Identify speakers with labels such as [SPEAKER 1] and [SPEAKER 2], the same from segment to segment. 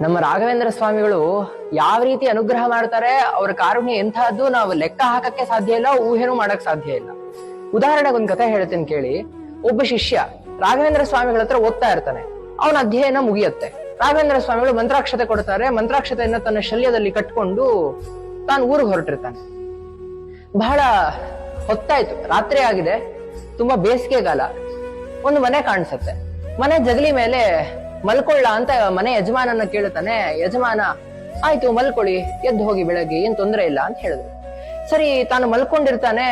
[SPEAKER 1] ನಮ್ಮ ರಾಘವೇಂದ್ರ ಸ್ವಾಮಿಗಳು ಯಾವ ರೀತಿ ಅನುಗ್ರಹ ಮಾಡ್ತಾರೆ, ಅವರ ಕಾರುಣ್ಯ ಎಂತಹದ್ದು ನಾವು ಲೆಕ್ಕ ಹಾಕಕ್ಕೆ ಸಾಧ್ಯ ಇಲ್ಲ, ಊಹೆನೂ ಮಾಡಕ್ ಸಾಧ್ಯ ಇಲ್ಲ. ಉದಾಹರಣೆಗೆ ಒಂದ್ ಕಥೆ ಹೇಳ್ತೀನಿ ಕೇಳಿ. ಒಬ್ಬ ಶಿಷ್ಯ ರಾಘವೇಂದ್ರ ಸ್ವಾಮಿಗಳ ಹತ್ರ ಓದ್ತಾ ಇರ್ತಾನೆ. ಅವನ ಅಧ್ಯಯನ ಮುಗಿಯತ್ತೆ. ರಾಘವೇಂದ್ರ ಸ್ವಾಮಿಗಳು ಮಂತ್ರಾಕ್ಷತೆ ಕೊಡ್ತಾರೆ. ಮಂತ್ರಾಕ್ಷತೆಯನ್ನ ತನ್ನ ಶಲ್ಯದಲ್ಲಿ ಕಟ್ಕೊಂಡು ತಾನು ಊರಿಗೆ ಹೊರಟಿರ್ತಾನೆ. ಬಹಳ ಹೊತ್ತಾಯ್ತು, ರಾತ್ರಿ ಆಗಿದೆ, ತುಂಬಾ ಬೇಸಿಗೆಗಾಲ. ಒಂದು ಮನೆ ಕಾಣಿಸತ್ತೆ. ಮನೆ ಜಗಲಿ ಮೇಲೆ ಮಲ್ಕೊಳ್ಳ ಅಂತ ಮನೆ ಯಜಮಾನನ ಕೇಳ್ತಾನೆ. ಯಜಮಾನ ಆಯ್ತು ಮಲ್ಕೊಳ್ಳಿ, ಎದ್ದು ಹೋಗಿ ಬೆಳಗ್ಗೆ, ಏನ್ ತೊಂದರೆ ಇಲ್ಲ ಅಂತ ಹೇಳಿದ್ರು. ಸರಿ, ತಾನು ಮಲ್ಕೊಂಡಿರ್ತಾನೆ.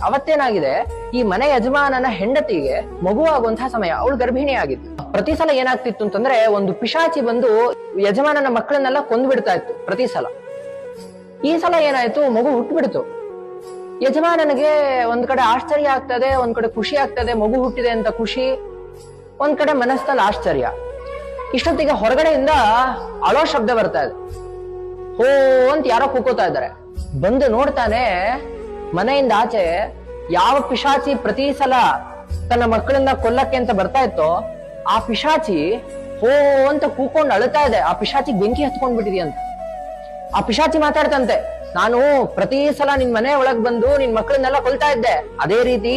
[SPEAKER 1] ಅವತ್ತೇನಾಗಿದೆ, ಈ ಮನೆ ಯಜಮಾನನ ಹೆಂಡತಿಗೆ ಮಗುವಾಗುವಂತಹ ಸಮಯ. ಅವಳು ಗರ್ಭಿಣಿ ಆಗಿತ್ತು. ಪ್ರತಿ ಸಲ ಏನಾಗ್ತಿತ್ತು ಅಂತಂದ್ರೆ, ಒಂದು ಪಿಶಾಚಿ ಬಂದು ಯಜಮಾನನ ಮಕ್ಕಳನ್ನೆಲ್ಲ ಕೊಂದು ಬಿಡ್ತಾ ಇತ್ತು ಪ್ರತಿ ಸಲ. ಈ ಸಲ ಏನಾಯ್ತು, ಮಗು ಹುಟ್ಟುಬಿಡ್ತು. ಯಜಮಾನನಿಗೆ ಒಂದ್ ಕಡೆ ಆಶ್ಚರ್ಯ ಆಗ್ತದೆ, ಒಂದ್ ಕಡೆ ಖುಷಿ ಆಗ್ತದೆ, ಮಗು ಹುಟ್ಟಿದೆ ಅಂತ ಖುಷಿ, ಒಂದ್ ಕಡೆ ಮನಸ್ಸಲ್ಲಿ ಆಶ್ಚರ್ಯ. ಇಷ್ಟೊತ್ತಿಗೆ ಹೊರಗಡೆಯಿಂದ ಅಳೋ ಶಬ್ದ ಬರ್ತಾ ಇದೆ. ಹೋ ಅಂತ ಯಾರೋ ಕೂಕೋತಾ ಇದ್ದಾರೆ. ಬಂದು ನೋಡ್ತಾನೆ, ಮನೆಯಿಂದ ಆಚೆ ಯಾವ ಪಿಶಾಚಿ ಪ್ರತಿ ಸಲ ತನ್ನ ಮಕ್ಕಳನ್ನ ಕೊಲ್ಲಕ್ಕೆ ಅಂತ ಬರ್ತಾ ಇತ್ತೋ, ಆ ಪಿಶಾಚಿ ಹೋ ಅಂತ ಕೂಕೊಂಡು ಅಳ್ತಾ ಇದೆ. ಆ ಪಿಶಾಚಿ ಬೆಂಕಿ ಹತ್ಕೊಂಡ್ಬಿಟ್ಟಿದೆಯಂತ. ಆ ಪಿಶಾಚಿ ಮಾತಾಡ್ತಂತೆ, ನಾನು ಪ್ರತಿ ಸಲ ನಿನ್ ಮನೆ ಒಳಗ್ ಬಂದು ನಿನ್ ಮಕ್ಕಳನ್ನೆಲ್ಲ ಕೊಲ್ತಾ ಇದ್ದೆ, ಅದೇ ರೀತಿ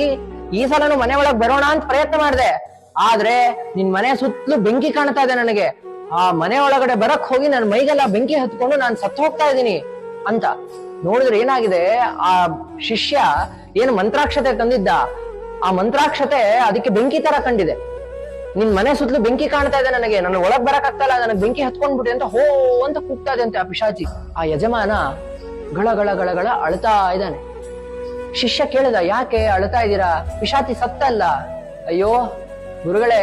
[SPEAKER 1] ಈ ಸಲನು ಮನೆ ಒಳಗ್ ಬರೋಣ ಅಂತ ಪ್ರಯತ್ನ ಮಾಡಿದೆ, ಆದ್ರೆ ನಿನ್ ಮನೆ ಸುತ್ತಲೂ ಬೆಂಕಿ ಕಾಣ್ತಾ ಇದೆ ನನಗೆ. ಆ ಮನೆ ಒಳಗಡೆ ಬರಕ್ ಹೋಗಿ ನನ್ನ ಮೈಗೆಲ್ಲ ಬೆಂಕಿ ಹತ್ಕೊಂಡು ನಾನು ಸತ್ತು ಹೋಗ್ತಾ ಇದ್ದೀನಿ ಅಂತ. ನೋಡಿದ್ರೆ ಏನಾಗಿದೆ, ಆ ಶಿಷ್ಯ ಏನು ಮಂತ್ರಾಕ್ಷತೆ ತಂದಿದ್ದ, ಆ ಮಂತ್ರಾಕ್ಷತೆ ಅದಕ್ಕೆ ಬೆಂಕಿ ತರ ಕಂಡಿದೆ. ನಿನ್ ಮನೆ ಸುತ್ತಲೂ ಬೆಂಕಿ ಕಾಣ್ತಾ ಇದೆ ನನಗೆ, ನನ್ನ ಒಳಗ್ ಬರಕ್ ಆಗ್ತಾ ಇಲ್ಲ, ನನಗೆ ಬೆಂಕಿ ಹತ್ಕೊಂಡ್ಬಿಟ್ಟೆ ಅಂತ ಹೋ ಅಂತ ಕೂಗ್ತಾ ಇದೆ ಅಂತೆ ಆ ಪಿಶಾಚಿ. ಆ ಯಜಮಾನ ಗಳ ಗಳ ಗಳ ಗಳ ಅಳ್ತಾ ಇದ್ದಾನೆ. ಶಿಷ್ಯ ಕೇಳಿದ, ಯಾಕೆ ಅಳ್ತಾ ಇದ್ದೀರಾ? ಪಿಶಾಚಿ ಸತ್ತಲ್ಲ. ಅಯ್ಯೋ ಗುರುಗಳೇ,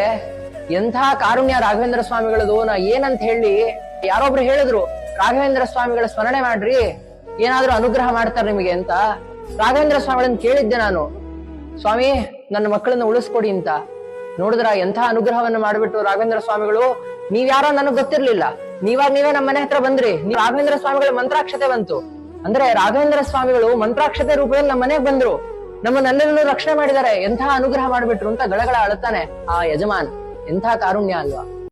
[SPEAKER 1] ಎಂಥ ಕಾರುಣ್ಯ ರಾಘವೇಂದ್ರ ಸ್ವಾಮಿಗಳದು, ನಾ ಏನಂತ ಹೇಳಿ. ಯಾರೊಬ್ರು ಹೇಳಿದ್ರು, ರಾಘವೇಂದ್ರ ಸ್ವಾಮಿಗಳ ಸ್ಮರಣೆ ಮಾಡ್ರಿ, ಏನಾದ್ರೂ ಅನುಗ್ರಹ ಮಾಡ್ತಾರೆ ನಿಮಗೆ ಅಂತ. ರಾಘವೇಂದ್ರ ಸ್ವಾಮಿಗಳನ್ನ ಕೇಳಿದ್ದೆ ನಾನು, ಸ್ವಾಮಿ ನನ್ನ ಮಕ್ಕಳನ್ನ ಉಳಿಸ್ಕೊಡಿ ಅಂತ. ನೋಡಿದ್ರ ಎಂಥ ಅನುಗ್ರಹವನ್ನು ಮಾಡ್ಬಿಟ್ಟು ರಾಘವೇಂದ್ರ ಸ್ವಾಮಿಗಳು. ನೀವ್ಯಾರೋ ನನಗ್ ಗೊತ್ತಿರ್ಲಿಲ್ಲ, ನೀವೇ ನಮ್ಮ ಮನೆ ಹತ್ರ ಬಂದ್ರಿ. ರಾಘವೇಂದ್ರ ಸ್ವಾಮಿಗಳ ಮಂತ್ರಾಕ್ಷತೆ ಬಂತು ಅಂದ್ರೆ, ರಾಘವೇಂದ್ರ ಸ್ವಾಮಿಗಳು ಮಂತ್ರಾಕ್ಷತೆ ರೂಪದಲ್ಲಿ ನಮ್ಮ ಮನೆಗೆ ಬಂದ್ರು, ನಮ್ಮನ್ನೆಲ್ಲರನ್ನೂ ರಕ್ಷಣೆ ಮಾಡಿದ್ದಾರೆ, ಎಂಥ ಅನುಗ್ರಹ ಮಾಡ್ಬಿಟ್ರು ಅಂತ ಗಳಗಳ ಅಳುತ್ತಾನೆ ಆ ಯಜಮಾನ್. ಎಂಥ ಕಾರುಣ್ಯ ಅಲ್ವಾ.